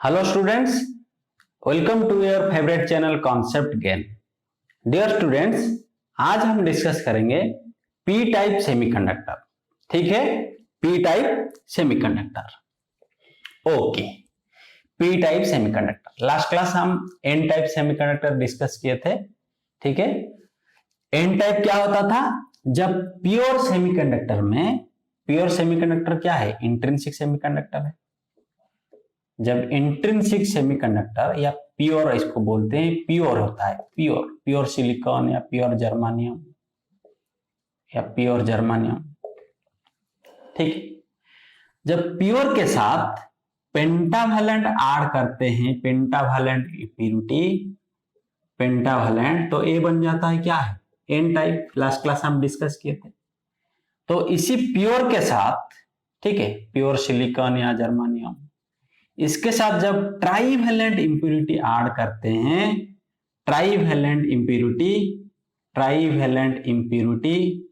Hello students, welcome to your favorite channel Concept Gain. Dear students, आज हम discuss करेंगे P type semiconductor. ठीक है, P type semiconductor. Okay, P type semiconductor. Last class हम N type semiconductor discuss किए थे. ठीक है, एन टाइप क्या होता था? जब प्योर सेमीकंडक्टर में, प्योर सेमीकंडक्टर क्या है? इंट्रिंसिक सेमीकंडक्टर है. जब इंट्रिंसिक सेमीकंडक्टर या प्योर, इसको बोलते हैं प्योर होता है, प्योर, प्योर सिलिकॉन या प्योर जर्मानियम या प्योर जर्मानियम. ठीक है, जब प्योर के साथ पेंटावैलेंट ऐड करते हैं, पेंटावैलेंट इम्प्योरिटी, पेंटावैलेंट, तो ए बन जाता है क्या है? N type. लास्ट क्लास हम डिस्कस किए थे. तो इसी प्योर के साथ, ठीक है, प्योर सिलिकॉन या जर्मानियम, इसके साथ जब ट्राईवैलेंट इंप्योरिटी ऐड करते हैं, ट्राईवैलेंट इंप्योरिटी, ट्राईवैलेंट इंप्योरिटी,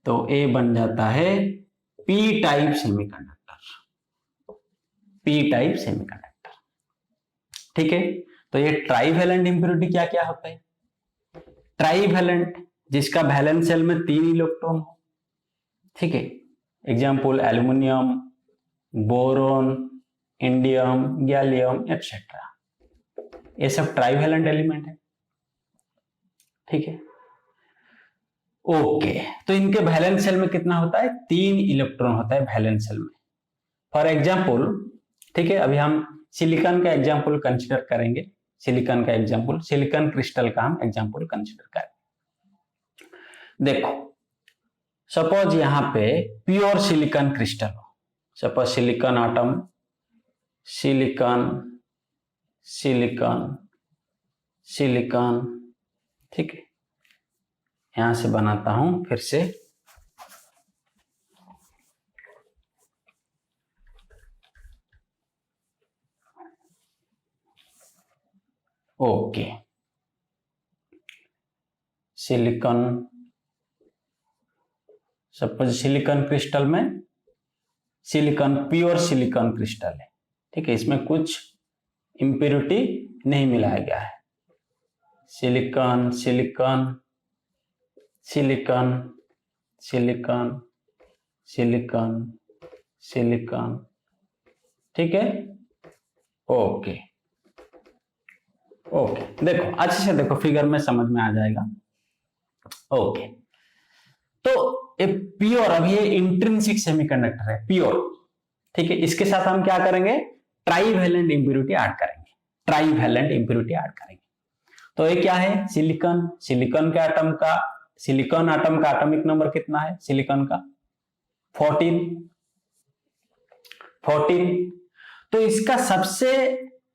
तो ए बन जाता है P type semiconductor. P type semiconductor. ठीक है, तो ये ट्राईवैलेंट इंप्योरिटी क्या क्या होता है? ट्राईवैलेंट, जिसका वैलेंस शेल में 3 इलेक्ट्रॉन हो. ठीक है, example aluminium, boron, indium, gallium etcetera. ये सब ट्राईवैलेंट एलिमेंट है. ठीक है, ओके. तो इनके वैलेंस शेल में कितना होता है? 3 इलेक्ट्रॉन होता है वैलेंस शेल में. फॉर एग्जाम्पल, ठीक है, अभी हम सिलिकॉन का एग्जाम्पल कंसिडर करेंगे. सिलिकॉन का एग्जाम्पल, सिलिकॉन क्रिस्टल का हम एग्जाम्पल कंसिडर करेंगे. देखो, सपोज यहां पे प्योर सिलिकॉन क्रिस्टल हो. Suppose silicon atom, silicon, silicon, silicon. ठीक है, यहां से बनाता हूं फिर से. Okay, silicon, suppose silicon crystal में, सिलिकॉन प्योर सिलिकॉन क्रिस्टल है. ठीक है, इसमें कुछ इंप्योरिटी नहीं मिलाया गया है. Silicon, silicon, silicon, silicon, silicon, silicon. ठीक है, ओके. ओके, देखो अच्छे से देखो, फिगर में समझ में आ जाएगा. ओके, तो ये प्योर, अब ये इंट्रिंसिक सेमीकंडक्टर है, प्योर. ठीक है, इसके साथ हम क्या करेंगे? ट्राईवैलेंट इंप्योरिटी ऐड करेंगे. ट्राईवैलेंट इंप्योरिटी ऐड करेंगे. तो ये क्या है? सिलिकॉन. सिलिकॉन के एटम का, सिलिकॉन एटम का एटॉमिक नंबर कितना है सिलिकॉन का? 14. 14. तो इसका सबसे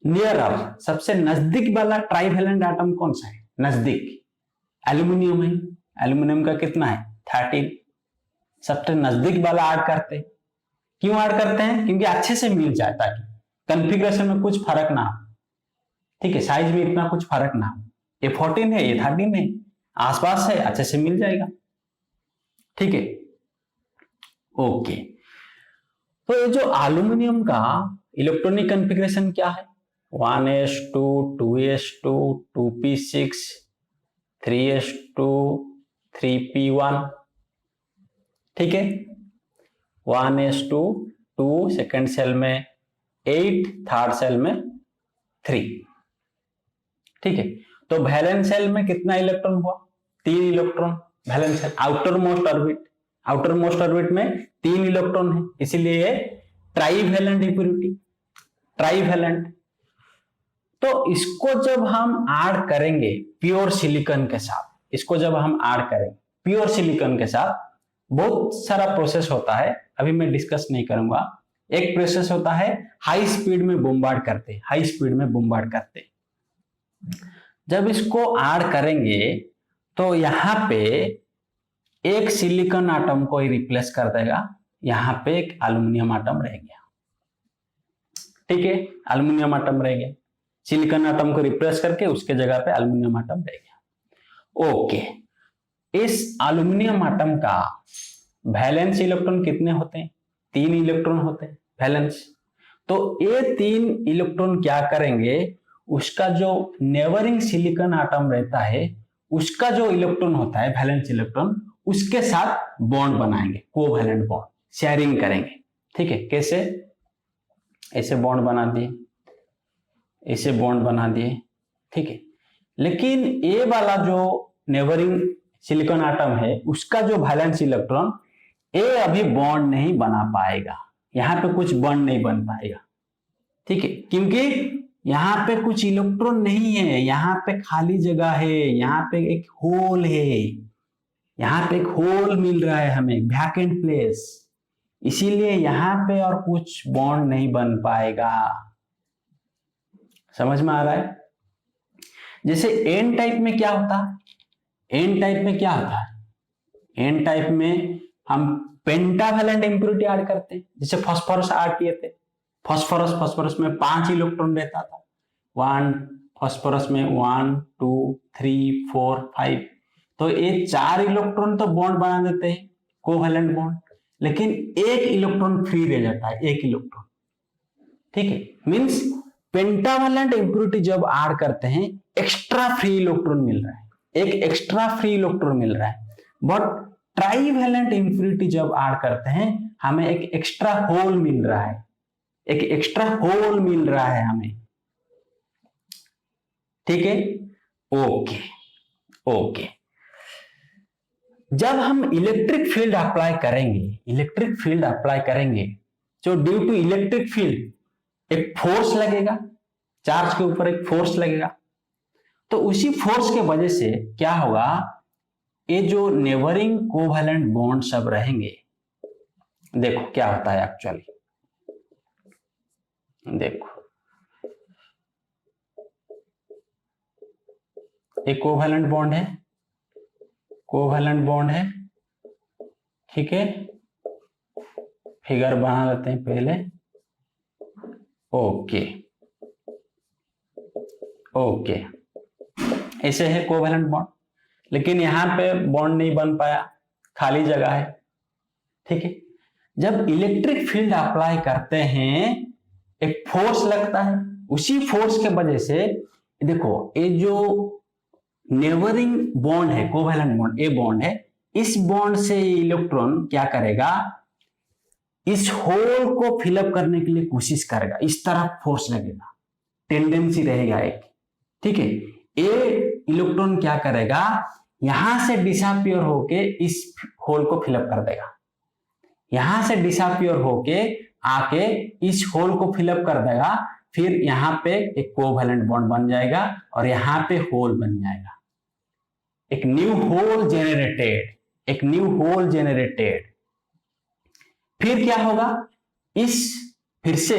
नियरर, सबसे नजदीक वाला ट्राईवैलेंट एटम कौन सा है? नजदीक एल्यूमिनियम है. एल्यूमिनियम का कितना है? 13. सबसे नजदीक वाला ऐड करते हैं. क्यों ऐड करते हैं? क्योंकि अच्छे से मिल जाए, ताकि कॉन्फ़िगरेशन में कुछ फर्क ना हो. ठीक है, साइज में इतना कुछ फर्क ना हो. ये 14 है, ये 13 है, आसपास है, अच्छे से मिल जाएगा. ठीक है, ओके. तो ये जो एल्यूमिनियम का इलेक्ट्रॉनिक कॉन्फ़िगरेशन क्या है? 1s2, 2s2, 2p6, 3s2, 3p1. ठीक है, 1s2, 2 सेकेंड सेल में 8, थर्ड सेल में 3. ठीक है, तो वैलेंस शेल में कितना इलेक्ट्रॉन हुआ? 3 electron. Valence shell, outermost orbit, outermost orbit में 3 इलेक्ट्रॉन है, इसीलिए ये ट्राईवैलेंट इंप्योरिटी, ट्राईवैलेंट. तो इसको जब हम ऐड करेंगे प्योर सिलिकॉन के साथ, इसको जब हम ऐड करेंगे प्योर सिलिकॉन के साथ, बहुत सारा प्रोसेस होता है, अभी मैं डिस्कस नहीं करूंगा. एक प्रोसेस होता है, हाई स्पीड में बोम्बार्ड करते हैं, हाई स्पीड में बोम्बार्ड करते हैं. जब इसको ऐड करेंगे तो यहां पे एक सिलिकॉन आटम को ही रिप्लेस कर देगा, यहां पे एक एल्यूमिनियम आटम रह गया. ठीक है, एल्यूमिनियम आटम रह गया, सिलिकॉन आटम को रिप्लेस करके उसके जगह पे एल्यूमिनियम आटम रह गया. ओके, इस एल्यूमिनियम आटम का वैलेंस इलेक्ट्रॉन कितने होते हैं? 3 इलेक्ट्रॉन होते हैं वैलेंस. तो ये 3 इलेक्ट्रॉन क्या करेंगे, उसका जो नेबरिंग सिलिकॉन एटम रहता है उसका जो इलेक्ट्रॉन होता है वैलेंस इलेक्ट्रॉन, उसके साथ बॉन्ड बनाएंगे, कोवैलेंट बॉन्ड शेयरिंग करेंगे। ठीक है, कैसे, ऐसे बॉन्ड बना दिए, ऐसे बॉन्ड बना दिए। ठीक है, लेकिन ये वाला जो नेबरिंग सिलिकॉन एटम है उसका जो वैलेंस इलेक्ट्रॉन ये अभी बॉन्ड नहीं बना पाएगा, यहां पे कुछ बॉन्ड नहीं बन पाएगा। ठीक है, क्योंकि यहाँ पे कुछ इलेक्ट्रॉन नहीं है, यहाँ पे खाली जगह है, यहाँ पे एक होल है, यहाँ पे एक होल मिल रहा है हमें, वैकेंट प्लेस, इसीलिए यहाँ पे और कुछ बॉन्ड नहीं बन पाएगा। समझ में आ रहा है? जैसे एन टाइप में क्या होता है, एन टाइप में क्या होता है, एन टाइप में हम पेंटावैलेंट इंप्योरिटी ऐड करते हैं, जैसे फास्फोरस ऐड किए थे, फास्फोरस में 5 इलेक्ट्रॉन रहता था, 1 फास्फोरस में 1 2 3 4 5, तो ये 4 इलेक्ट्रॉन तो बॉन्ड बना देते हैं, कोवैलेंट बॉन्ड, लेकिन एक इलेक्ट्रॉन फ्री रह जाता है, एक इलेक्ट्रॉन। ठीक है, मींस पेंटावैलेंट इंप्योरिटी जब ऐड करते हैं एक्स्ट्रा फ्री इलेक्ट्रॉन मिल रहा है, एक एक्स्ट्रा फ्री इलेक्ट्रॉन मिल रहा है, बट ट्राईवैलेंट इंप्योरिटी जब ऐड करते हैं हमें एक एक्स्ट्रा होल मिल रहा है, एक एक्स्ट्रा होल मिल रहा है हमें। ठीक है, ओके ओके। जब हम इलेक्ट्रिक फील्ड अप्लाई करेंगे, इलेक्ट्रिक फील्ड अप्लाई करेंगे, जो ड्यू टू इलेक्ट्रिक फील्ड एक फोर्स लगेगा, चार्ज के ऊपर एक फोर्स लगेगा, तो उसी फोर्स के वजह से क्या होगा, ये जो नेबरिंग कोवैलेंट बॉन्ड सब रहेंगे, देखो क्या होता है एक्चुअली, देखो एक कोवैलेंट बॉन्ड है, कोवैलेंट बॉन्ड है। ठीक है, फिगर बना लेते हैं पहले। ओके ओके, ऐसे है कोवैलेंट बॉन्ड, लेकिन यहां पे बॉन्ड नहीं बन पाया, खाली जगह है। ठीक है, जब इलेक्ट्रिक फील्ड अप्लाई करते हैं एक फोर्स लगता है, उसी फोर्स के वजह से देखो ये जो नेबरिंग बॉन्ड है, कोवैलेंट बॉन्ड, ये बॉन्ड है, इस बॉन्ड से इलेक्ट्रॉन क्या करेगा, इस होल को फिलअप करने के लिए कोशिश करेगा, इस तरफ फोर्स लगेगा, टेंडेंसी रहेगा एक। ठीक है, ये इलेक्ट्रॉन क्या करेगा, यहां से डिसअपियर होके इस होल को फिलअप कर देगा, यहां से डिसअपियर होके आके इस होल को फिलअप कर देगा, फिर यहां पे एक कोवैलेंट बॉन्ड बन जाएगा और यहां पे होल बन जाएगा, एक न्यू होल जेनरेटेड, एक न्यू होल जेनरेटेड। फिर क्या होगा, फिर से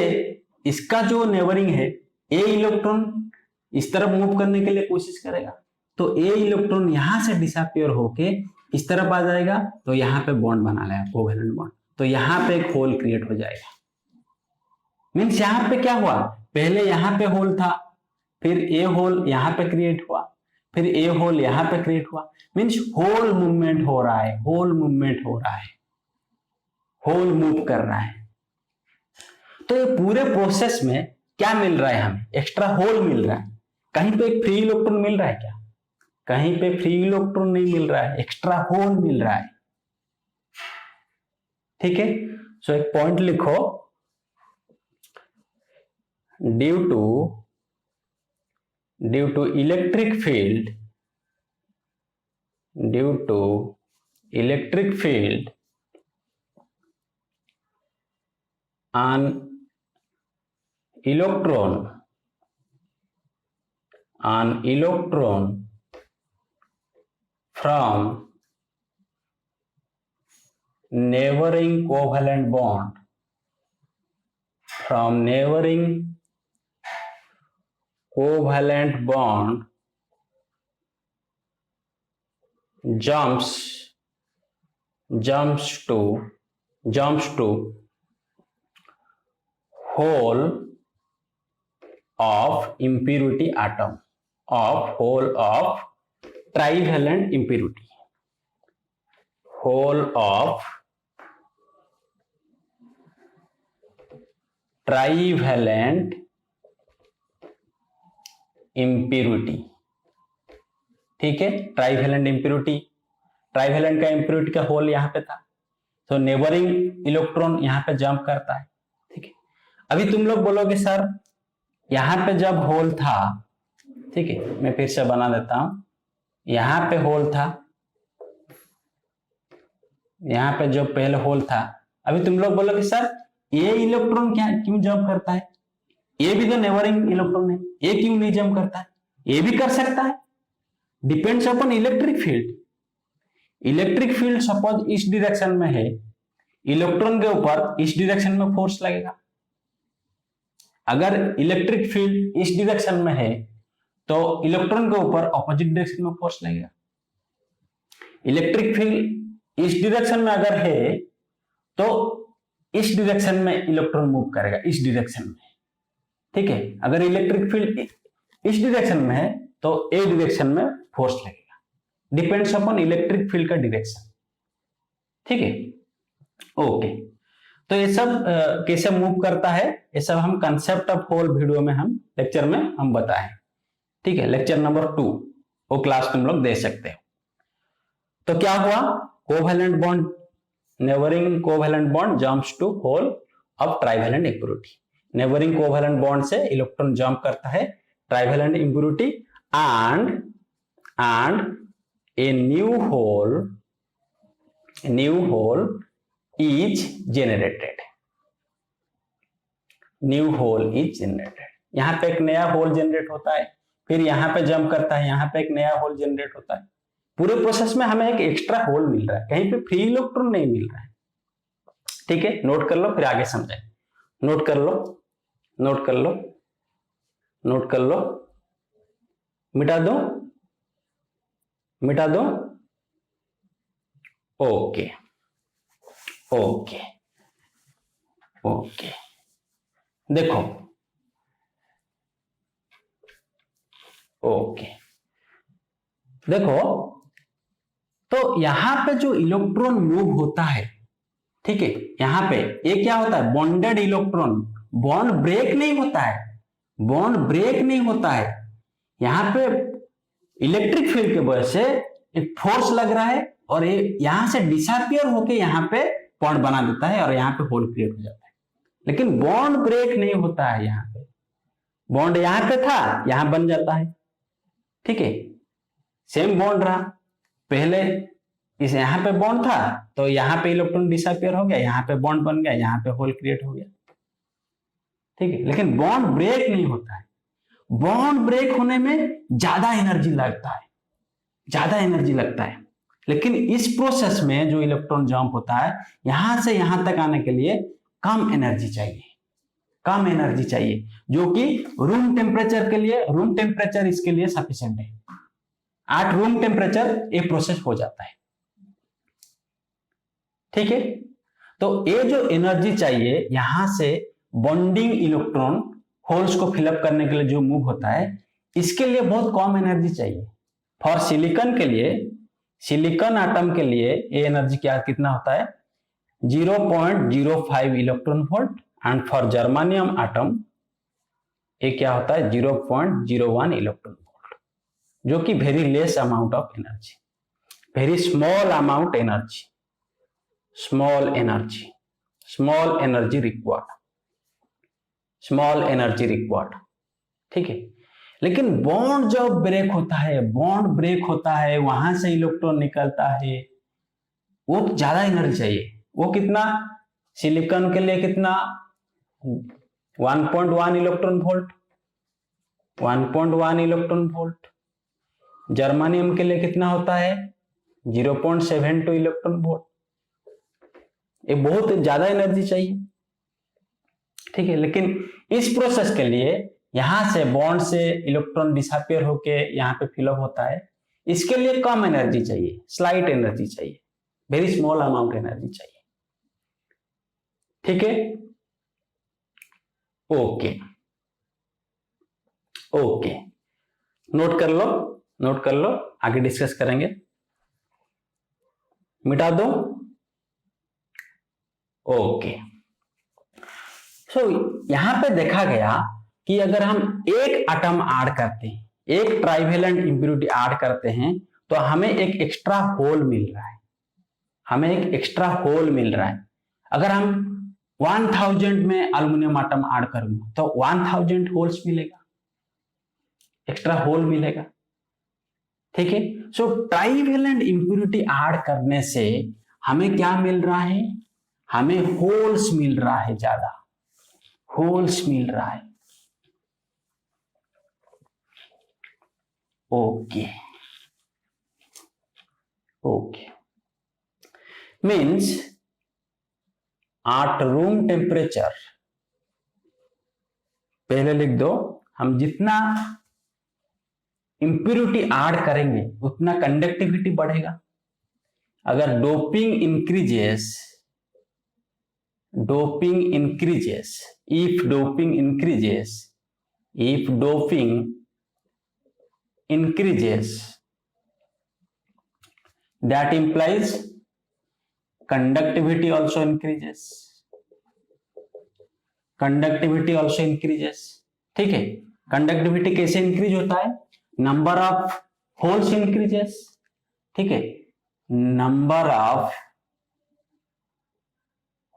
इसका जो नेबरिंग है, ए इलेक्ट्रॉन इस तरफ मूव करने के लिए कोशिश करेगा, तो ए इलेक्ट्रॉन यहां से डिसअपियर होके इस तरफ आ जाएगा, तो यहां पे बॉन्ड बना लेगा, कोवैलेंट बॉन्ड, तो यहां पे एक होल क्रिएट हो जाएगा। मीन्स यहां पे क्या हुआ, पहले यहां पे होल था, फिर ए होल यहां पे क्रिएट हुआ, फिर ए होल यहां पे क्रिएट हुआ, मीन्स होल मूवमेंट हो रहा है, होल मूवमेंट हो रहा है, होल मूव कर रहा है। तो ये पूरे प्रोसेस में क्या मिल रहा है, हमें एक्स्ट्रा होल मिल रहा है। कहीं पे एक फ्री इलेक्ट्रॉन मिल रहा है क्या, कहीं पे फ्री इलेक्ट्रॉन नहीं मिल रहा है, एक्स्ट्रा होल मिल रहा है। ठीक है, सो एक पॉइंट लिखो, due to electric field, due to electric field an electron from neighboring covalent bond, from neighboring covalent bond jumps to whole of impurity atom, of whole of trivalent impurity, whole of trivalent impurity. ठीक है, trivalent impurity, trivalent का impurity का whole यहां पे था, तो neighbouring electron यहां पे जंप करता है। ठीक है, अभी तुम लोग बोलोगे सर यहां पे जब होल था, ठीक है मैं फिर से बना देता हूं, यहां पे होल था, यहां पे जो पहले होल था, अभी तुम लोग बोलोगे सर ये इलेक्ट्रॉन क्या क्यों जंप करता है, ये भी तो नेबरिंग इलेक्ट्रॉन है, ये क्यों नहीं जंप करता है, ये भी कर सकता है। Depends upon electric field. Electric field suppose इस डायरेक्शन में है, इलेक्ट्रॉन के ऊपर इस डायरेक्शन में फोर्स लगेगा। अगर इलेक्ट्रिक फील्ड इस डायरेक्शन में है तो इलेक्ट्रॉन के ऊपर ऑपोजिट डायरेक्शन में फोर्स लगेगा। इलेक्ट्रिक फील्ड इस डायरेक्शन में अगर है तो इस डायरेक्शन में इलेक्ट्रॉन मूव करेगा, इस डायरेक्शन में। ठीक है, अगर इलेक्ट्रिक फील्ड इस डायरेक्शन में है तो ए डायरेक्शन में फोर्स लगेगा। डिपेंड्स अपॉन इलेक्ट्रिक फील्ड का डायरेक्शन। ठीक है, ओके। तो ये सब कैसे मूव करता है, ये सब हम कंसेप्ट ऑफ होल वीडियो में हम लेक्चर में हम बताएं। ठीक है, लेक्चर नंबर 2 वो क्लास तुम लोग दे सकते हो। तो क्या हुआ, covalent bond, neighbouring covalent bond jumps to hole of trivalent impurity. Neighbouring covalent bond से इलेक्ट्रॉन जंप करता है trivalent impurity and a new hole is generated। New hole is generated, यहां पे एक नया होल जनरेट होता है, फिर यहां पे जंप करता है, यहां पे एक नया होल जनरेट होता है। पूरे प्रोसेस में हमें एक एक्स्ट्रा होल मिल रहा है, कहीं पे फ्री इलेक्ट्रॉन नहीं मिल रहा है। ठीक है, नोट कर लो फिर आगे समझाएं। नोट कर लो, नोट कर लो, नोट कर लो, मिटा दो, मिटा दो। ओके ओके ओके, देखो ओके, देखो तो यहां पे जो इलेक्ट्रॉन मूव होता है, ठीक है, यहां पे ये क्या होता है, बॉन्डेड इलेक्ट्रॉन, बॉन्ड ब्रेक नहीं होता है, बॉन्ड ब्रेक नहीं होता है। यहां पे इलेक्ट्रिक फील्ड की वजह से एक फोर्स लग रहा है और ये यहां से डिसअपियर होके यहां पे बॉन्ड बना देता है और यहां पे होल क्रिएट हो जाता है। लेकिन बॉन्ड ब्रेक नहीं होता है, यहां पे बॉन्ड यहां पे था, यहां बन जाता है। ठीक है, सेम बॉन्ड रहा, पहले इस यहां पे बॉन्ड था तो यहां पे इलेक्ट्रॉन डिसअपियर हो गया, यहां पे बॉन्ड बन गया, यहां पे होल क्रिएट हो गया। ठीक है, लेकिन बॉन्ड ब्रेक नहीं होता है। बॉन्ड ब्रेक होने में ज्यादा एनर्जी लगता है, ज्यादा एनर्जी लगता है। लेकिन इस प्रोसेस में जो इलेक्ट्रॉन जंप होता है, यहां से यहां तक आने के लिए कम एनर्जी चाहिए, कम एनर्जी चाहिए, जो कि रूम टेम्परेचर के लिए, रूम टेम्परेचर इसके लिए सफिशिएंट है। 8 रूम टेम्परेचर ये प्रोसेस हो जाता है। ठीक है, तो ये जो एनर्जी चाहिए यहां से बॉन्डिंग इलेक्ट्रॉन होल्स को फिलअप करने के लिए जो मूव होता है, इसके लिए बहुत कम एनर्जी चाहिए। फॉर सिलिकॉन के लिए, सिलिकॉन एटम के लिए ये एनर्जी क्या कितना होता है, 0.05 electron volt, and for germanium atom ये क्या होता है 0.01 इलेक्ट्रॉन वोल्ट, जो कि very less amount of energy, very small amount energy, small energy, small energy required, small energy required. ठीक है, लेकिन बॉन्ड जब ब्रेक होता है, बॉन्ड ब्रेक होता है, वहां से इलेक्ट्रॉन निकलता है, वो ज्यादा एनर्जी चाहिए। वो कितना, सिलिकॉन के लिए कितना, 1.1 electron volt, 1.1 electron volt. Germanium के लिए कितना होता है 0.72 इलेक्ट्रॉन वोल्ट। ये बहुत ज्यादा एनर्जी चाहिए। ठीक है, लेकिन इस प्रोसेस के लिए यहां से बॉन्ड से इलेक्ट्रॉन डिसअपियर होके यहां पे फिलअप होता है, इसके लिए कम एनर्जी चाहिए, स्लाइट एनर्जी चाहिए, वेरी स्मॉल अमाउंट एनर्जी चाहिए। ठीक है, ओके ओके, नोट कर लो, नोट कर लो, आगे डिस्कस करेंगे। मिटा दो, ओके। सो यहां पे देखा गया कि अगर हम एक एटम ऐड करते हैं, एक ट्राइवेलेंट इंप्योरिटी ऐड करते हैं, तो हमें एक एक्स्ट्रा होल मिल रहा है, हमें एक एक्स्ट्रा होल मिल रहा है। अगर हम 1000 में एल्युमिनियम एटम ऐड करूंगा तो 1000 होल्स मिलेगा, एक्स्ट्रा होल मिलेगा। ठीक है, सो ट्राइवेलेंट इंप्योरिटी ऐड करने से हमें क्या मिल रहा है, हमें होल्स मिल रहा है, ज्यादा होल्स मिल रहा है। Okay okay, means at room temperature, पहले लिख दो, हम जितना इंप्योरिटी ऐड करेंगे उतना कंडक्टिविटी बढ़ेगा। अगर doping increases, doping increases, if doping increases, if doping increases, that implies conductivity also increases, conductivity also increases। ठीक है, कंडक्टिविटी कैसे इंक्रीज होता है, नंबर ऑफ होल्स इंक्रीजेस। ठीक है, number of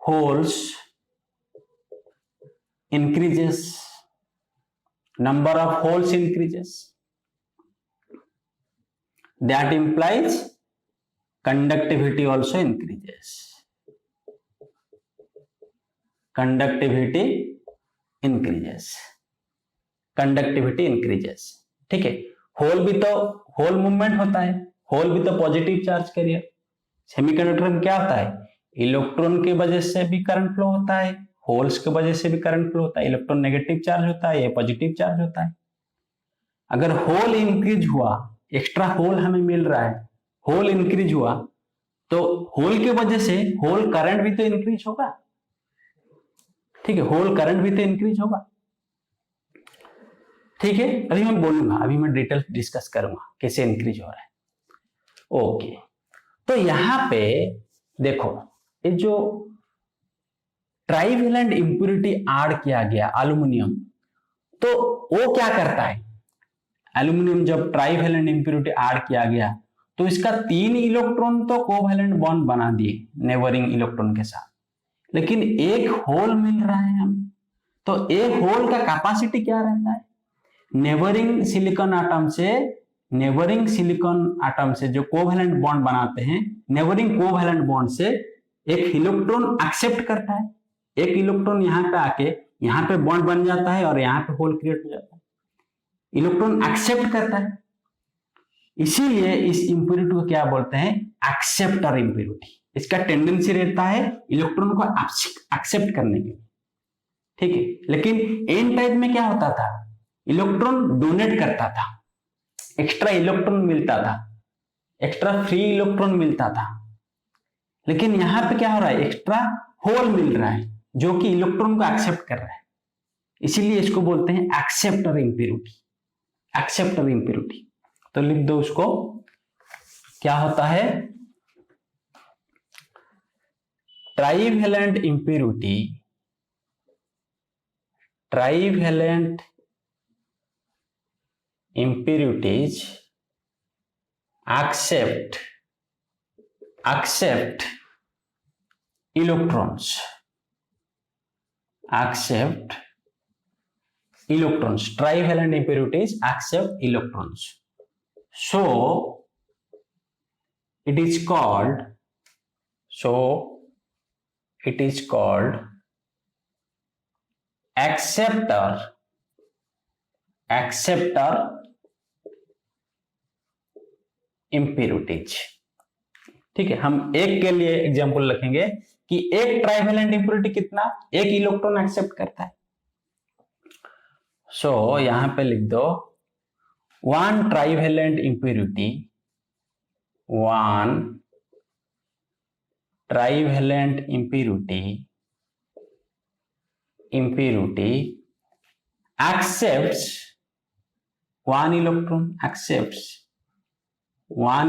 holes increases, number of holes increases, that implies conductivity also increases, conductivity increases, conductivity increases। ठीक है, whole भी तो होल मूवमेंट होता है, होल भी तो पॉजिटिव चार्ज कैरियर। सेमीकंडक्टर में क्या होता है, इलेक्ट्रॉन के वजह से भी करंट फ्लो होता है, होल्स के वजह से भी करंट फ्लो होता है। इलेक्ट्रॉन नेगेटिव चार्ज होता है, ये पॉजिटिव चार्ज होता है। अगर होल इंक्रीज हुआ, एक्स्ट्रा होल हमें मिल रहा है, होल इंक्रीज हुआ, तो होल के वजह से होल करंट भी तो इंक्रीज होगा। ठीक है, होल करंट भी तो इंक्रीज होगा। ठीक है, अभी मैं बोलूंगा, अभी मैं डिटेल डिस्कस करूंगा कैसे इंक्रीज हो रहा है। ओके, तो यहां पे देखो, ये जो ट्राइवेलेंट इंप्योरिटी ऐड किया गया एल्युमिनियम, तो वो क्या करता है, एल्युमिनियम जब ट्राइवेलेंट इंप्योरिटी ऐड किया गया तो इसका 3 इलेक्ट्रॉन तो कोवैलेंट बॉन्ड बना दिए नेबरिंग इलेक्ट्रॉन के साथ, लेकिन एक होल मिल रहा है हमें। तो एक होल का कैपेसिटी क्या रहता है, नेबरिंग सिलिकॉन एटम से, नेबरिंग सिलिकॉन एटम से जो कोवैलेंट बॉन्ड बनाते हैं, नेबरिंग कोवैलेंट बॉन्ड से एक इलेक्ट्रॉन एक्सेप्ट करता है, एक इलेक्ट्रॉन यहाँ पे आके यहाँ पे बॉन्ड बन जाता है और यहाँ पे होल क्रिएट हो जाता है, इलेक्ट्रॉन एक्सेप्ट करता है। इसीलिए इस इंप्योरिटी को क्या बोलते हैं, एक्सेप्टर इंप्योरिटी। इसका टेंडेंसी रहता है इलेक्ट्रॉन को एक्सेप्ट करने के लिए। ठीक है, लेकिन एन टाइप में क्या होता था, इलेक्ट्रॉन डोनेट करता था, एक्स्ट्रा इलेक्ट्रॉन मिलता था, एक्स्ट्रा फ्री इलेक्ट्रॉन मिलता था। लेकिन यहां पे क्या हो रहा है, एक्स्ट्रा होल मिल रहा है जो कि इलेक्ट्रॉन को एक्सेप्ट कर रहा है, इसीलिए इसको बोलते हैं एक्सेप्टर इंप्योरिटी, एक्सेप्टर इंप्योरिटी। तो लिख दो उसको, क्या होता है, trivalent impurity, trivalent impurities accept electrons, accept electrons, trivalent impurities accept electrons, so it is called acceptor impurities। ठीक है, हम एक के लिए एग्जांपल रखेंगे कि एक ट्राइवेलेंट इंप्योरिटी कितना, एक इलेक्ट्रॉन एक्सेप्ट करता है। सो यहां पे लिख दो, one trivalent impurity, one trivalent impurity accepts one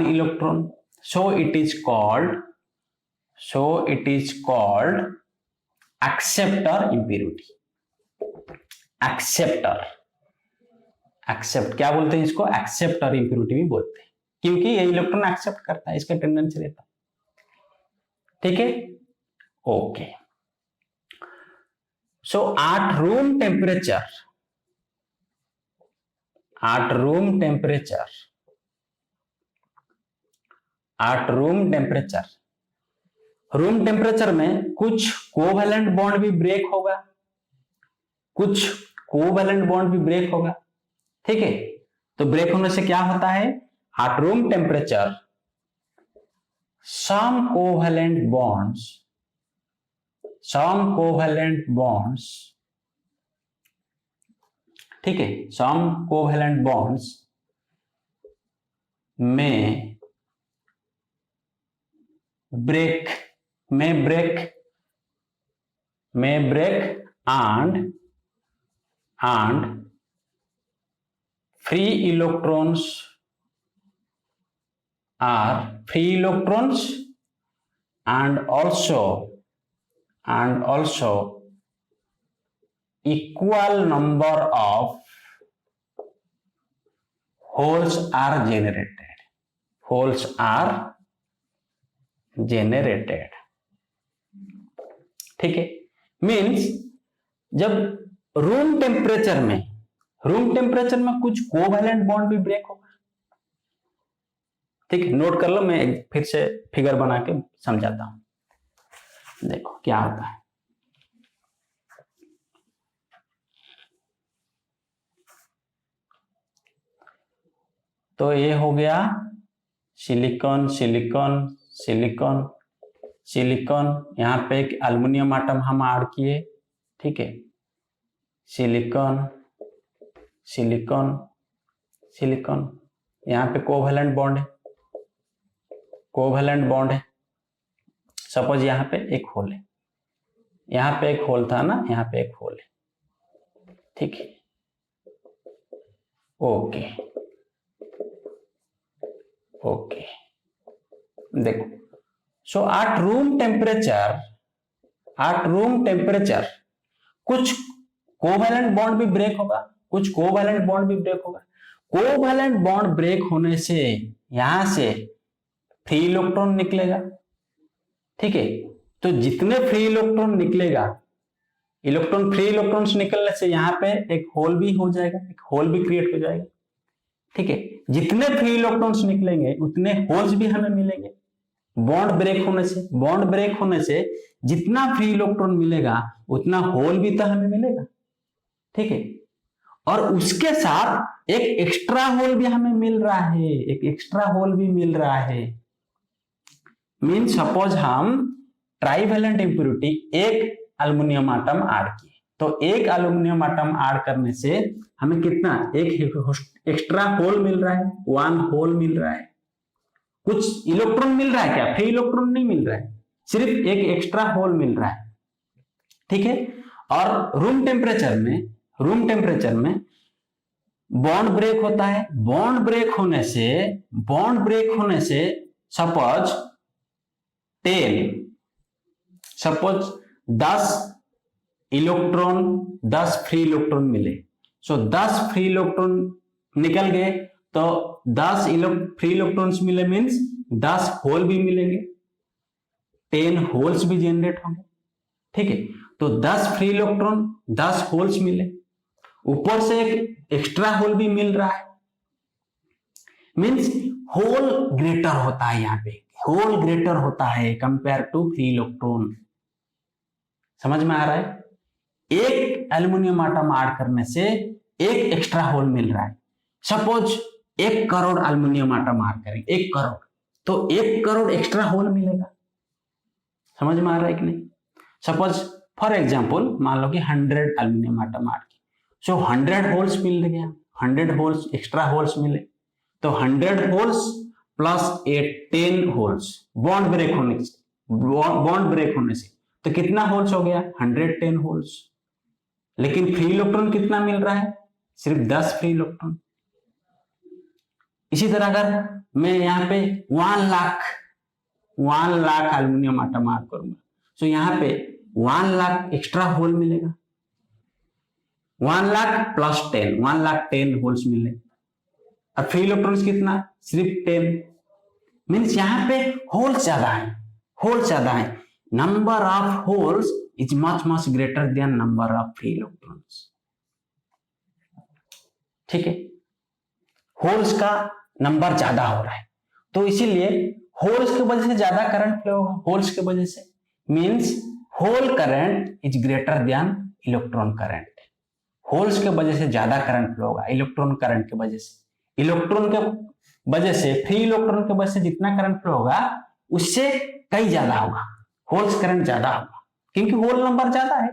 electron, so it is called acceptor impurity। Acceptor, accept क्या बोलते हैं इसको, एक्सेप्टर इंप्योरिटी भी बोलते हैं, क्योंकि ये इलेक्ट्रॉन एक्सेप्ट करता है, इसका टेंडेंसी रहता है। ठीक है, okay. So at room temperature, at room temperature, at room temperature, room temperature में कुछ कोवैलेंट बॉन्ड भी ब्रेक होगा, कुछ कोवैलेंट बॉन्ड भी ब्रेक होगा। ठीक है, तो ब्रेक होने से क्या होता है, at room temperature some covalent bonds, ठीक है, some covalent bonds में break and free electrons and also equal number of holes are generated, ठीक है। मीन्स जब रूम टेम्परेचर में कुछ कोवैलेंट बॉन्ड भी ब्रेक होगा। ठीक है, नोट कर लो, मैं फिर से फिगर बना के समझाता हूं। देखो क्या होता है, तो ये हो गया सिलिकॉन, यहां पे एक एल्युमिनियम आटम हम ऐड किए। ठीक है, सिलिकॉन, यहां पे कोवैलेंट बॉन्ड है, सपोज यहां पे एक होल है, यहां पे एक होल था ना, यहां पे एक होल है। ठीक है, ओके, देखो, सो एट रूम टेम्परेचर कुछ कोवैलेंट बॉन्ड भी ब्रेक होगा, कोवैलेंट बॉन्ड ब्रेक होने से यहां से फ्री इलेक्ट्रॉन निकलेगा। ठीक है, तो जितने फ्री इलेक्ट्रॉन निकलेगा, फ्री इलेक्ट्रॉन्स निकलने से यहाँ पे एक होल भी हो जाएगा, एक होल भी क्रिएट हो जाएगा। ठीक है, जितने फ्री इलेक्ट्रॉन्स निकलेंगे उतने होल्स भी हमें मिलेंगे। बॉन्ड ब्रेक होने से जितना फ्री इलेक्ट्रॉन मिलेगा उतना होल भी तो हमें मिलेगा। ठीक है, और उसके साथ एक एक्स्ट्रा होल भी हमें मिल रहा है, मीन सपोज हम ट्राइवेलेंट इंप्योरिटी एक एल्युमिनियम आटम ऐड किए, तो एक एल्युमिनियम आटम ऐड करने से हमें कितना, एक एक्स्ट्रा होल मिल रहा है, 1 होल मिल रहा है। कुछ इलेक्ट्रॉन मिल रहा है क्या, फ्री इलेक्ट्रॉन नहीं मिल रहा है, सिर्फ एक एक्स्ट्रा होल मिल रहा है। ठीक है, और रूम टेम्परेचर में बॉन्ड ब्रेक होता है, बॉन्ड ब्रेक होने से सपोज 10 फ्री इलेक्ट्रॉन मिले, सो 10 फ्री इलेक्ट्रॉन निकल गए, तो 10 फ्री इलेक्ट्रॉन्स मिले मीन्स 10 होल भी मिलेंगे, 10 होल्स भी जनरेट होंगे। ठीक है, तो 10 फ्री इलेक्ट्रॉन 10 होल्स मिले, ऊपर से एक एक्स्ट्रा होल भी मिल रहा है, मीन्स होल ग्रेटर होता है, यहाँ पे होल ग्रेटर होता है कंपेयर टू फ्री इलेक्ट्रॉन। समझ में आ रहा है, एक एल्युमिनियम आटम ऐड करने से एक एक्स्ट्रा होल मिल रहा है। Suppose 1 crore aluminium atom add करेंगे, 1 करोड़, तो 1 करोड़ एक्स्ट्रा होल मिलेगा। समझ में आ रहा है कि नहीं? सपोज फॉर एग्जांपल मान लो कि 100 एल्युमिनियम आटम ऐड किए, सो 100 होल्स मिल गया, 100 होल्स एक्स्ट्रा होल्स मिले, तो 100 holes plus 10 holes bond break होने से तो कितना होल्स हो गया, 110 होल्स। लेकिन फ्री इलेक्ट्रॉन कितना मिल रहा है, सिर्फ 10 फ्री इलेक्ट्रॉन। इसी तरह अगर मैं यहाँ पे 1 लाख एल्युमिनियम आटम ऐड करूंगा, तो यहाँ पे 1 लाख एक्स्ट्रा होल मिलेगा। 1,00,000 प्लस 10, 1,10,000 होल्स मिले। और फ्री इलेक्ट्रॉन्स कितना, सिर्फ 10। मीन्स यहाँ पे होल्स ज्यादा है, होल्स ज्यादा है। Number of holes is much much greater than number of free electrons. ठीक है, होल्स का नंबर ज्यादा हो रहा है, तो इसीलिए होल्स की वजह से ज्यादा करंट फ्लो होगा, होल्स की वजह से। Means hole current is greater than electron current. Holes के वजह से ज्यादा करंट फ्लो होगा इलेक्ट्रॉन करंट की वजह से। इलेक्ट्रॉन के वजह से, फ्री इलेक्ट्रॉन की वजह से जितना करंट फ्लो होगा उससे कई ज्यादा होगा, होल्स करंट ज्यादा होगा, क्योंकि होल नंबर ज्यादा है।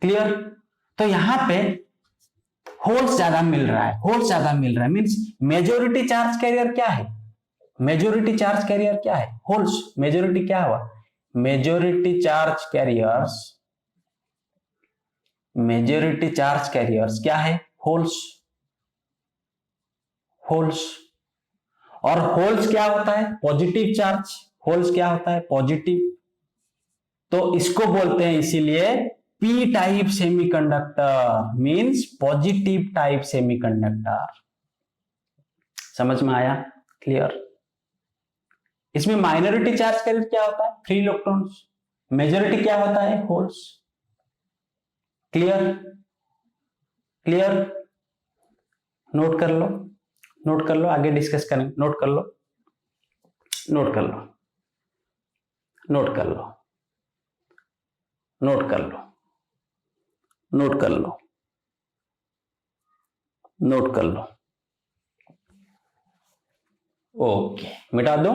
क्लियर? तो यहां पे होल्स ज्यादा मिल रहा है, होल्स ज्यादा मिल रहा है। मीन्स मेजोरिटी चार्ज कैरियर क्या है, मेजोरिटी चार्ज कैरियर क्या है, होल्स। मेजोरिटी क्या हुआ, majority charge carriers, majority charge carriers क्या है, होल्स, होल्स। और होल्स क्या होता है, पॉजिटिव चार्ज। होल्स क्या होता है, पॉजिटिव। तो इसको बोलते हैं इसीलिए P type semiconductor, means positive type semiconductor. समझ में आया? क्लियर? इसमें माइनॉरिटी चार्ज कैरियर क्या होता है, फ्री इलेक्ट्रॉन्स। मेजॉरिटी क्या होता है, होल्स। क्लियर? क्लियर? नोट कर लो, नोट कर लो, आगे डिस्कस करेंगे। नोट कर लो, नोट कर लो, नोट कर लो, नोट कर लो, नोट कर लो, नोट कर लो। ओके, मिटा दो।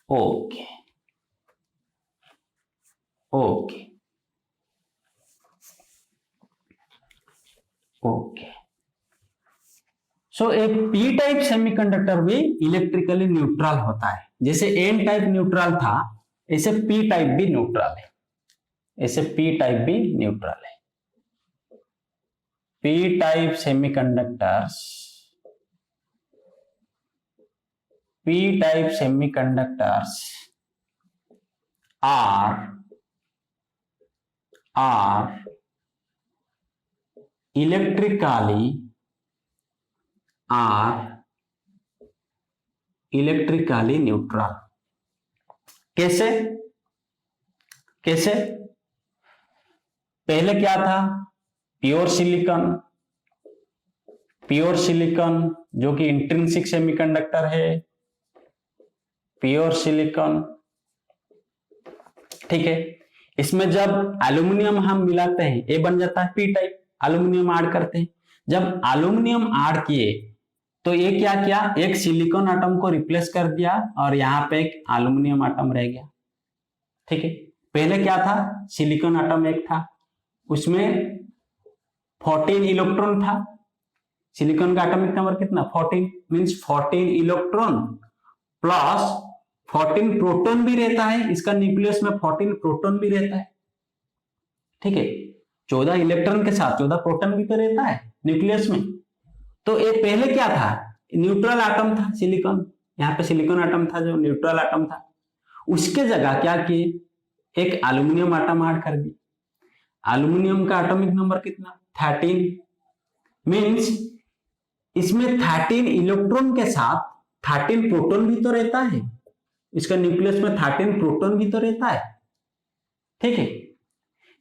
Okay, okay, okay. सो एक पी टाइप सेमीकंडक्टर भी इलेक्ट्रिकली न्यूट्रल होता है। जैसे एन टाइप न्यूट्रल था, ऐसे पी टाइप भी न्यूट्रल है, ऐसे पी टाइप भी न्यूट्रल है। P type semiconductors, P type semiconductors are electrically neutral. कैसे, कैसे? पहले क्या था, प्योर सिलिकॉन, प्योर सिलिकॉन जो कि इंट्रिंसिक सेमीकंडक्टर है, प्योर सिलिकॉन। ठीक है, इसमें जब एल्यूमिनियम हम मिलाते हैं, ये बन जाता है पी टाइप। एल्यूमिनियम ऐड करते हैं, जब एल्यूमिनियम ऐड किए तो ये क्या किया, एक सिलिकॉन एटम को रिप्लेस कर दिया और यहाँ पे एक एल्यूमिनियम एटम रह गया। ठीक है, पहले क्या था, सिलिकॉन एटम एक था, उसमें 14 इलेक्ट्रॉन था। सिलिकॉन का एटॉमिक नंबर कितना, 14। मींस 14 इलेक्ट्रॉन प्लस 14 प्रोटॉन भी रहता है, इसका न्यूक्लियस में 14 प्रोटॉन भी रहता है। ठीक है, 14 इलेक्ट्रॉन के साथ 14 प्रोटॉन भी तो रहता है न्यूक्लियस में। तो ये पहले क्या था, न्यूट्रल एटम था सिलिकॉन, यहाँ पे सिलिकॉन एटम था जो न्यूट्रल एटम था। उसके जगह क्या किए, एक एल्यूमिनियम एटम ऐड कर दी। एल्यूमिनियम का एटॉमिक नंबर कितना, 13। मींस इसमें 13 इलेक्ट्रॉन के साथ 13 प्रोटॉन भी तो रहता है, इसका न्यूक्लियस में 13 प्रोटॉन भी तो रहता है। ठीक है,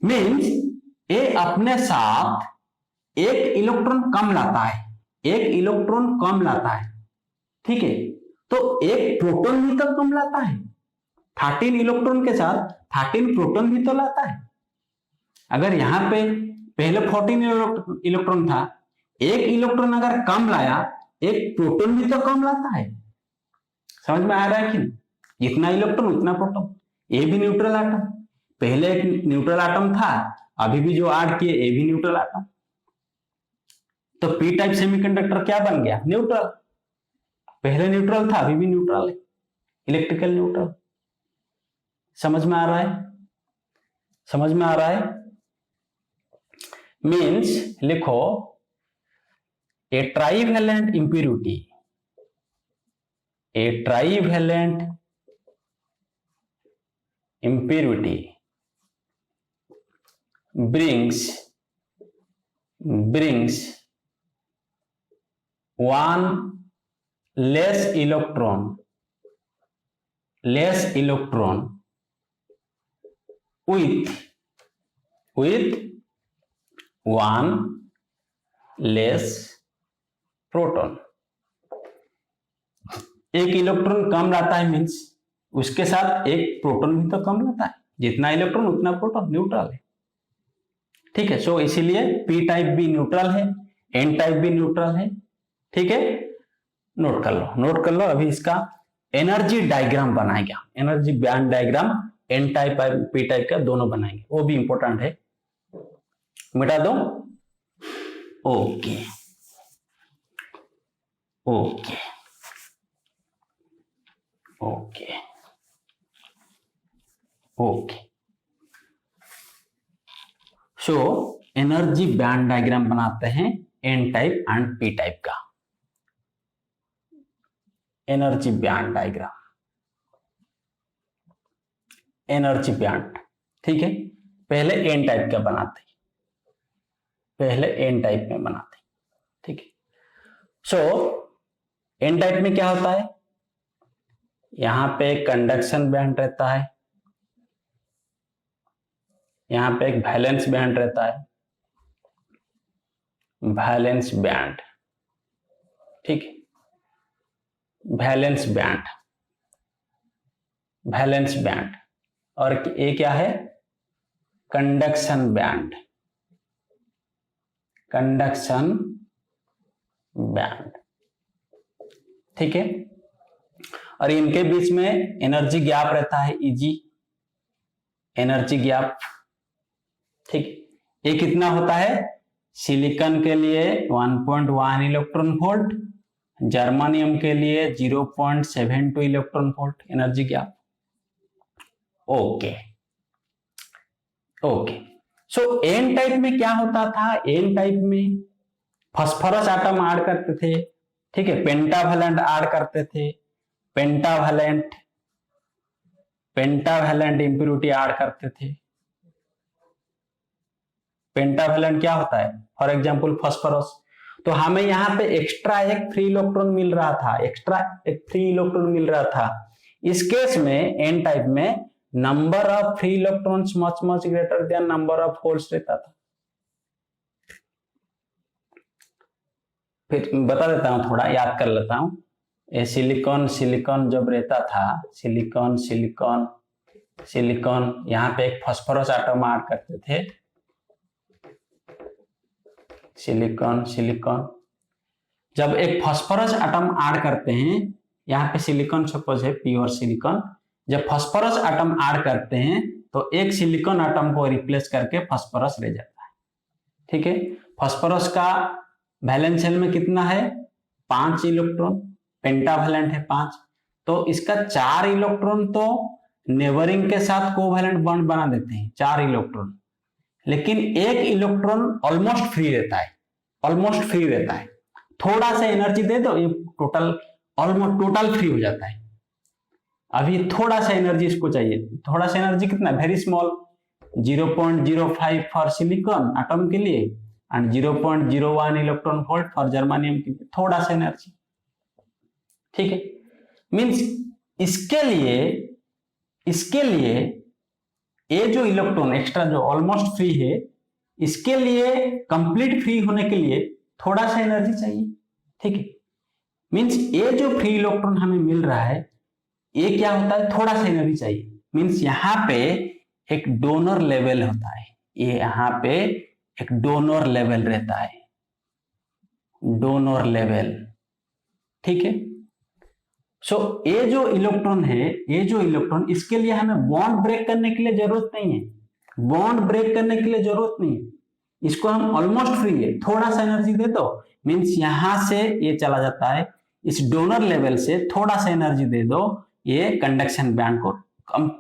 मींस ये अपने साथ एक इलेक्ट्रॉन कम लाता है, एक इलेक्ट्रॉन कम लाता है। ठीक है, तो एक प्रोटॉन भी तो कम लाता है, 13 इलेक्ट्रॉन के साथ 13 प्रोटॉन भी तो लाता है। अगर यहां पे पहले 14 इलेक्ट्रॉन था, एक इलेक्ट्रॉन अगर कम लाया, एक प्रोटॉन भी तो कम लाता है। समझ में आ रहा है कि नहीं? जितना इलेक्ट्रॉन उतना प्रोटॉन। ये भी न्यूट्रल एटम, पहले एक न्यूट्रल एटम था, अभी भी जो ऐड किए ये भी न्यूट्रल एटम। तो पी टाइप सेमीकंडक्टर क्या बन गया, न्यूट्रल। पहले न्यूट्रल था, अभी भी न्यूट्रल है, इलेक्ट्रिकल न्यूट्रल। समझ में आ रहा है? समझ में आ रहा है? मीन्स लिखो, ए trivalent impurity, A trivalent impurity brings one less electron with one less proton। एक इलेक्ट्रॉन कम लाता है, मीन्स उसके साथ एक प्रोटॉन भी तो कम लाता है, जितना इलेक्ट्रॉन उतना प्रोटॉन, न्यूट्रल है। ठीक है, सो इसीलिए पी टाइप भी न्यूट्रल है, एन टाइप भी न्यूट्रल है। ठीक है, नोट कर लो। अभी इसका एनर्जी डायग्राम बनाएगा, energy band diagram N type और पी टाइप का दोनों बनाएंगे, वो भी इंपॉर्टेंट है। मिटा दो। Okay okay okay okay. So energy band diagram बनाते हैं N type and P type का। Energy band diagram, energy band. ठीक है, पहले एन टाइप का बनाते हैं, पहले एन टाइप में बनाते हैं। ठीक है, सो एन टाइप में क्या होता है, यहां पे कंडक्शन बैंड रहता है, यहां पे एक वैलेंस बैंड रहता है, वैलेंस बैंड। ठीक है, वैलेंस बैंड। और ये क्या है, कंडक्शन बैंड, ठीक है। और इनके बीच में एनर्जी गैप रहता है, इजी एनर्जी गैप। ठीक, ये कितना होता है, सिलिकॉन के लिए 1.1 इलेक्ट्रॉन वोल्ट, जर्मानियम के लिए 0.72 electron volt energy gap. Okay okay. So N type में क्या होता था, एन टाइप में फास्फोरस आटम ऐड करते थे। ठीक है, पेंटावैलेंट ऐड करते थे, पेंटावैलेंट इंप्योरिटी ऐड करते थे। पेंटावैलेंट क्या होता है, फॉर एग्जांपल फास्फोरस। तो हमें यहाँ पे एक्स्ट्रा एक फ्री इलेक्ट्रॉन मिल रहा था, इस केस में एन टाइप में number of free electrons much greater than number of holes रहता था। फिर बता देता हूं, थोड़ा याद कर लेता हूं। ये सिलिकॉन जब रहता था, सिलिकॉन यहाँ पे एक फास्फोरस आटम ऐड करते थे, सिलिकॉन जब एक फास्फोरस आटम ऐड करते हैं, यहाँ पे सिलिकॉन सपोज है, प्योर सिलिकॉन। जब फास्फोरस आटम ऐड करते हैं तो एक सिलिकॉन आटम को रिप्लेस करके फास्फोरस रह जाता है। ठीक है, फास्फोरस का वैलेंस शेल में कितना है, 5 इलेक्ट्रॉन, पेंटावैलेंट है 5, तो इसका 4 इलेक्ट्रॉन तो नेबरिंग के साथ कोवैलेंट बॉन्ड बना देते हैं, 4 इलेक्ट्रॉन। लेकिन एक इलेक्ट्रॉन ऑलमोस्ट फ्री रहता है, थोड़ा सा एनर्जी दे दो, ये टोटल फ्री हो जाता है। अभी थोड़ा सा एनर्जी इसको चाहिए, थोड़ा सा एनर्जी कितना, very small, 0.05 for silicon atom के लिए and 0.01 electron volt for germanium के लिए, थोड़ा सा एनर्जी। ठीक है, मींस इसके लिए ये जो इलेक्ट्रॉन एक्स्ट्रा जो ऑलमोस्ट फ्री है, इसके लिए कंप्लीट फ्री होने के लिए थोड़ा सा एनर्जी चाहिए। ठीक है, मींस ये जो फ्री इलेक्ट्रॉन हमें मिल रहा है, ये क्या होता है, थोड़ा सा एनर्जी चाहिए। मींस यहाँ पे एक डोनर लेवल होता है, ये यहाँ पे एक डोनर लेवल रहता है, डोनर लेवल। ठीक है, सो ये जो इलेक्ट्रॉन है, इसके लिए हमें बॉन्ड ब्रेक करने के लिए जरूरत नहीं है, इसको हम ऑलमोस्ट फ्री है, थोड़ा सा एनर्जी दे दो, मींस यहां से ये चला जाता है, इस डोनर लेवल से थोड़ा सा एनर्जी दे दो, ये कंडक्शन बैंड को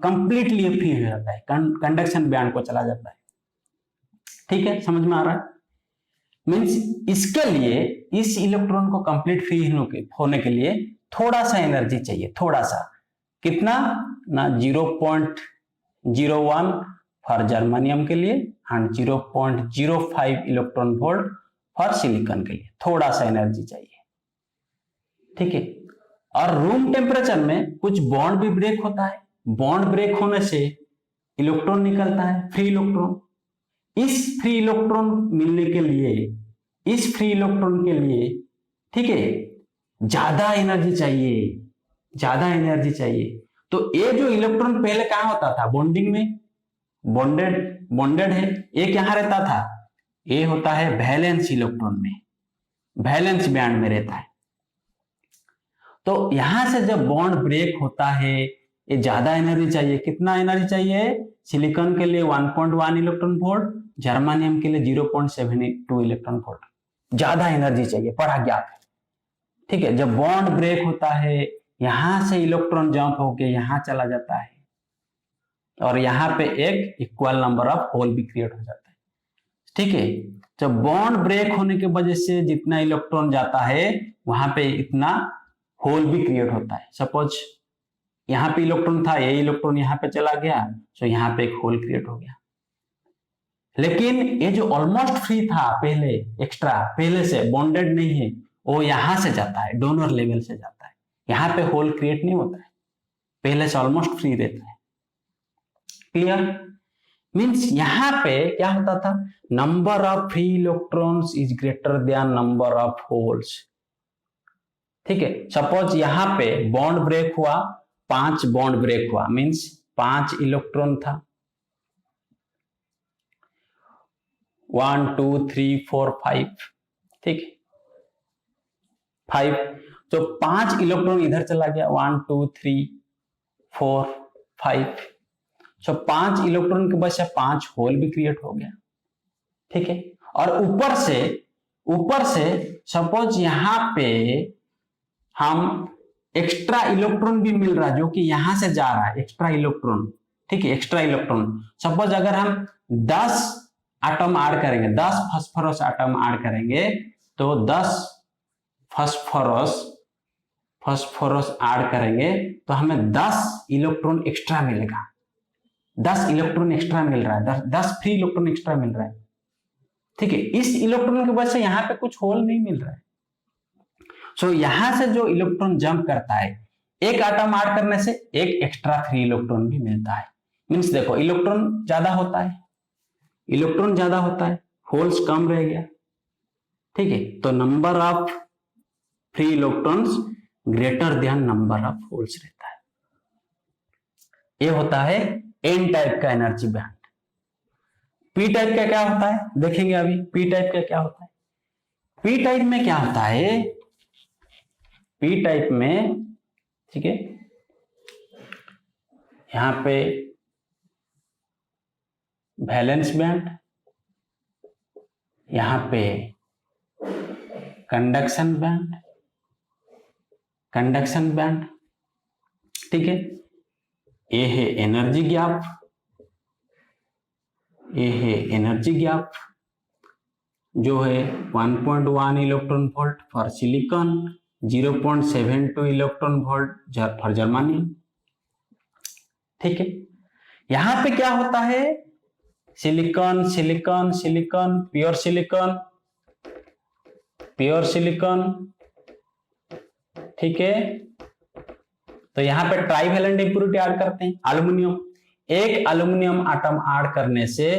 कंप्लीटली फ्री हो जाता है, कंडक्शन बैंड को चला जाता है। ठीक है, समझ में आ रहा है, मींस इसके लिए इस इलेक्ट्रॉन को कंप्लीट फ्री होने के लिए थोड़ा सा एनर्जी चाहिए, थोड़ा सा, कितना ना 0.01 फॉर जर्मानियम के लिए and 0.05 electron volt for silicon के लिए, थोड़ा सा एनर्जी चाहिए। ठीक है, और रूम टेम्परेचर में कुछ बॉन्ड भी ब्रेक होता है, बॉन्ड ब्रेक होने से इलेक्ट्रॉन निकलता है, फ्री इलेक्ट्रॉन। इस फ्री इलेक्ट्रॉन मिलने के लिए, इस फ्री इलेक्ट्रॉन के लिए, ठीक है, ज्यादा एनर्जी चाहिए, ज्यादा एनर्जी चाहिए। तो ये जो इलेक्ट्रॉन पहले कहां होता था, बॉन्डिंग में, बॉन्डेड है, ये कहां रहता था, ये होता है वैलेंस इलेक्ट्रॉन में, वैलेंस बैंड में रहता है। तो यहां से जब बॉन्ड ब्रेक होता है, ये ज्यादा एनर्जी चाहिए। कितना एनर्जी चाहिए, सिलिकॉन के लिए 1.1 इलेक्ट्रॉन वोल्ट, जर्मानियम के लिए 0.72 इलेक्ट्रॉन वोल्ट, ज्यादा एनर्जी चाहिए, पढ़ा गया। ठीक है, जब बॉन्ड ब्रेक होता है, यहां से इलेक्ट्रॉन जंप होके यहां चला जाता है और यहां पे एक इक्वल नंबर ऑफ होल भी क्रिएट हो जाता है। ठीक है, जब बॉन्ड ब्रेक होने की वजह से जितना इलेक्ट्रॉन जाता है वहां पे इतना होल भी क्रिएट होता है। सपोज यहाँ पे इलेक्ट्रॉन था, ये इलेक्ट्रॉन यहाँ पे चला गया, तो यहाँ पे एक होल क्रिएट हो गया। लेकिन ये जो ऑलमोस्ट फ्री था पहले, एक्स्ट्रा पहले से बॉन्डेड नहीं है, वो यहां से जाता है, डोनर लेवल से जाता है, यहाँ पे होल क्रिएट नहीं होता है, पहले से ऑलमोस्ट फ्री रहता है। क्लियर? मीन्स यहाँ पे क्या होता था, number of free electrons is greater then number of holes. ठीक है, सपोज यहाँ पे बॉन्ड ब्रेक हुआ, 5 बॉन्ड ब्रेक हुआ, मीन्स 5 इलेक्ट्रॉन था, 1 2 3 4 5, ठीक है, 5, तो 5 इलेक्ट्रॉन इधर चला गया, 1 2 3 4 5, सो 5 इलेक्ट्रॉन के वजह से 5 होल भी क्रिएट हो गया। ठीक है, और ऊपर से सपोज यहाँ पे हम एक्स्ट्रा इलेक्ट्रॉन भी मिल रहा है, जो कि यहां से जा रहा है, एक्स्ट्रा इलेक्ट्रॉन। ठीक है, एक्स्ट्रा इलेक्ट्रॉन, सपोज अगर हम 10 एटम ऐड करेंगे, 10 फास्फोरस एटम ऐड करेंगे, तो 10 फास्फोरस ऐड करेंगे तो हमें 10 इलेक्ट्रॉन एक्स्ट्रा मिलेगा, 10 इलेक्ट्रॉन एक्स्ट्रा मिल रहा है, 10 फ्री इलेक्ट्रॉन एक्स्ट्रा मिल रहा है। ठीक है, इस इलेक्ट्रॉन की वजह से यहाँ पे कुछ होल नहीं मिल रहा है। सो यहां से जो इलेक्ट्रॉन जंप करता है, एक एटम ऐड करने से एक एक्स्ट्रा फ्री इलेक्ट्रॉन भी मिलता है। मीन्स देखो, इलेक्ट्रॉन ज्यादा होता है, इलेक्ट्रॉन ज्यादा होता है, होल्स कम रह गया। ठीक है, तो number of free electrons greater than number of holes रहता है। ये होता है एन टाइप का एनर्जी बैंड। पी टाइप का क्या होता है, देखेंगे अभी। पी टाइप का क्या होता है, पी टाइप में क्या होता है, पी टाइप में, ठीक है, यहां पे वैलेंस बैंड, यहां पे कंडक्शन बैंड, कंडक्शन बैंड, ठीक है, ये है एनर्जी गैप, ये है एनर्जी गैप जो है 1.1 electron volt for silicon, 0.72 electron volt for germanium. ठीक है, यहां पे क्या होता है, silicon silicon silicon, pure silicon, pure silicon. ठीक है, तो यहां पे ट्राइवेलेंट इंप्योरिटी ऐड करते हैं, एल्युमिनियम। एक एल्युमिनियम एटम ऐड करने से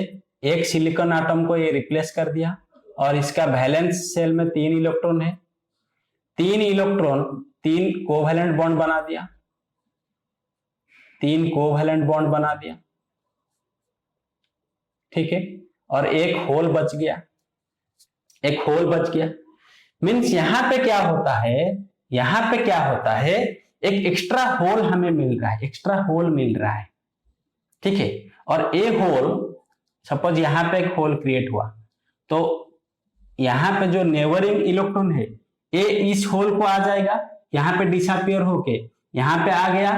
एक सिलिकॉन एटम को ये रिप्लेस कर दिया, और इसका वैलेंस सेल में 3 इलेक्ट्रॉन है, 3 इलेक्ट्रॉन 3 कोवैलेंट बॉन्ड बना दिया, 3 कोवैलेंट बॉन्ड बना दिया। ठीक है, और एक होल बच गया, एक होल बच गया। मीन्स यहां पे क्या होता है, यहां पे क्या होता है, एक एक्स्ट्रा होल हमें मिल रहा है, एक्स्ट्रा होल मिल रहा है। ठीक है, और ए होल, सपोज यहां पे एक होल क्रिएट हुआ, तो यहां पे जो नेबरिंग इलेक्ट्रॉन है, ये इस होल को आ जाएगा, यहां पे डिसअपीयर होके यहां पे आ गया,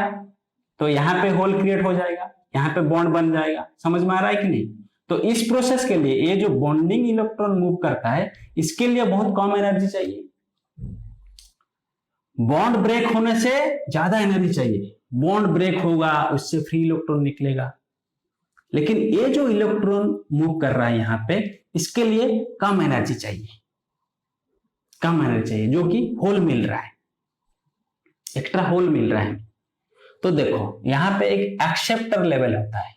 तो यहां पे होल क्रिएट हो जाएगा, यहां पे बॉन्ड बन जाएगा। समझ में आ रहा है कि नहीं? तो इस प्रोसेस के लिए ये जो बॉन्डिंग इलेक्ट्रॉन मूव करता है, इसके लिए बहुत कम एनर्जी चाहिए। बॉन्ड ब्रेक होने से ज्यादा एनर्जी चाहिए, बॉन्ड ब्रेक होगा, उससे फ्री इलेक्ट्रॉन निकलेगा। लेकिन ये जो इलेक्ट्रॉन मूव कर रहा है यहाँ पे, इसके लिए कम एनर्जी चाहिए, कम एनर्जी चाहिए, जो कि होल मिल रहा है, एक्स्ट्रा होल मिल रहा है। तो देखो यहाँ पे एक एक्सेप्टर लेवल होता है,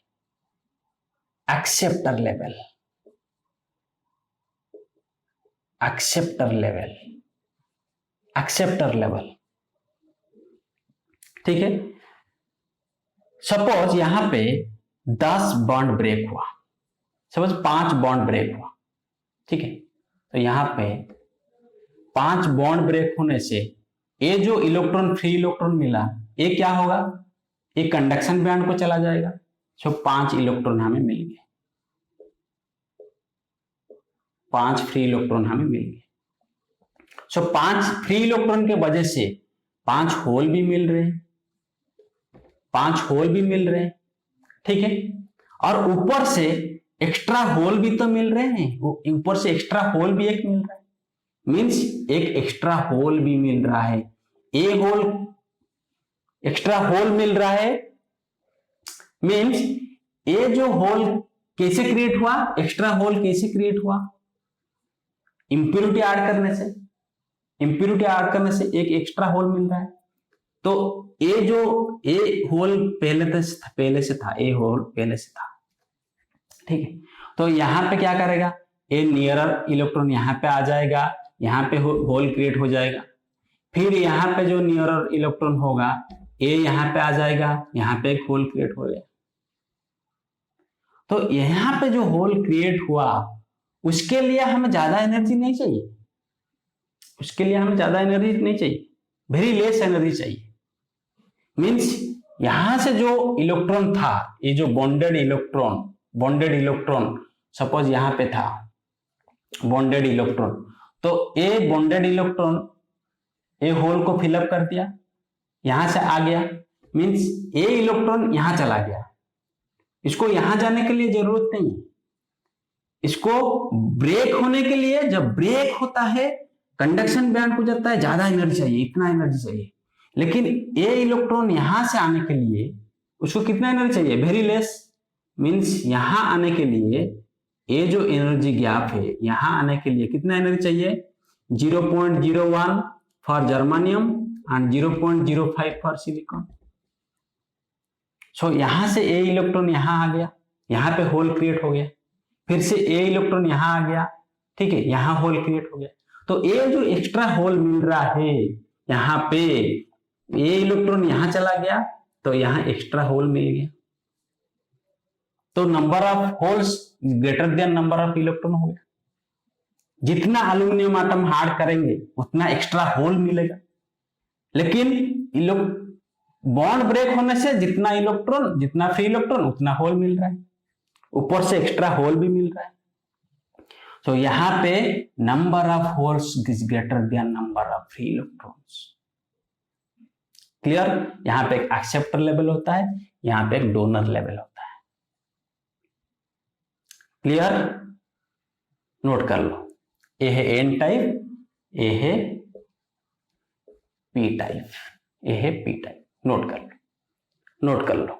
acceptor level, acceptor level, acceptor level, ठीक है। सपोज यहां पे 10 बॉन्ड ब्रेक हुआ, सपोज 5 बॉन्ड ब्रेक हुआ, ठीक है। तो यहां पे 5 बॉन्ड ब्रेक होने से ये जो इलेक्ट्रॉन, फ्री इलेक्ट्रॉन मिला, ये क्या होगा, ये कंडक्शन बैंड को चला जाएगा। सो 5 इलेक्ट्रॉन हमें मिल गए, 5 फ्री इलेक्ट्रॉन हमें मिल गए। सो 5 फ्री इलेक्ट्रॉन के वजह से 5 होल भी मिल रहे हैं, 5 होल भी मिल रहे हैं, ठीक है। और ऊपर से एक्स्ट्रा होल भी तो मिल रहे हैं, ऊपर से एक्स्ट्रा होल भी एक मिल रहा है, मींस एक एक्स्ट्रा होल भी मिल रहा है, एक होल एक्स्ट्रा होल मिल रहा है, मींस ये जो होल कैसे क्रिएट हुआ, एक्स्ट्रा होल कैसे क्रिएट हुआ, इंप्योरिटी ऐड करने से, इंप्योरिटी ऐड करने से एक एक्स्ट्रा होल मिल रहा है। तो ये जो ए होल पहले से था, ए होल पहले से था, ठीक है। तो यहां पे क्या करेगा, ए नियरर इलेक्ट्रॉन यहां पे आ जाएगा, यहां पे होल क्रिएट हो जाएगा, फिर यहां पे जो नियरर इलेक्ट्रॉन होगा ए यहां पे आ जाएगा, यहां पे एक होल क्रिएट हो गया। तो यहां पे जो होल क्रिएट हुआ उसके लिए हमें ज्यादा एनर्जी नहीं चाहिए, उसके लिए हमें ज्यादा एनर्जी नहीं चाहिए, वेरी लेस एनर्जी चाहिए। मींस यहां से जो इलेक्ट्रॉन था, ये जो बॉन्डेड इलेक्ट्रॉन सपोज यहां पे था बॉन्डेड इलेक्ट्रॉन, तो ये बॉन्डेड इलेक्ट्रॉन ये होल को फिलअप कर दिया, यहां से आ गया, मींस ये इलेक्ट्रॉन यहां चला गया, इसको यहां जाने के लिए जरूरत नहीं है, इसको ब्रेक होने के लिए, जब ब्रेक होता है कंडक्शन बैंड हो जाता है, ज्यादा एनर्जी चाहिए, इतना एनर्जी चाहिए। लेकिन ये इलेक्ट्रॉन यहां से आने के लिए उसको कितना एनर्जी चाहिए, वेरी लेस, मींस यहां आने के लिए ये जो एनर्जी गैप है, यहां आने के लिए कितना एनर्जी चाहिए, 0.01 for germanium and 0.05 for silicon. सो यहां से ए इलेक्ट्रॉन यहां आ गया, यहां पे होल क्रिएट हो गया, फिर से ए इलेक्ट्रॉन यहां आ गया, ठीक है, यहां होल क्रिएट हो गया। तो ये जो एक्स्ट्रा होल मिल रहा है यहां पे, ये इलेक्ट्रॉन यहां चला गया तो यहां एक्स्ट्रा होल मिल गया, तो number of holes greater than number of electron हो गया। जितना एल्यूमिनियम एटम हार्ड करेंगे उतना एक्स्ट्रा होल मिलेगा, लेकिन बॉन्ड ब्रेक होने से जितना इलेक्ट्रॉन, जितना फ्री इलेक्ट्रॉन उतना होल मिल रहा है, ऊपर से एक्स्ट्रा होल भी मिल रहा है। तो यहां पे number of holes is greater then number of free electrons. Clear. यहां पे एक एक्सेप्टर लेवल होता है, यहां पे एक डोनर लेवल होता है। क्लियर, नोट कर लो, ए है एन टाइप, ए है पी टाइप, ए है पी टाइप, नोट कर लो, नोट कर लो।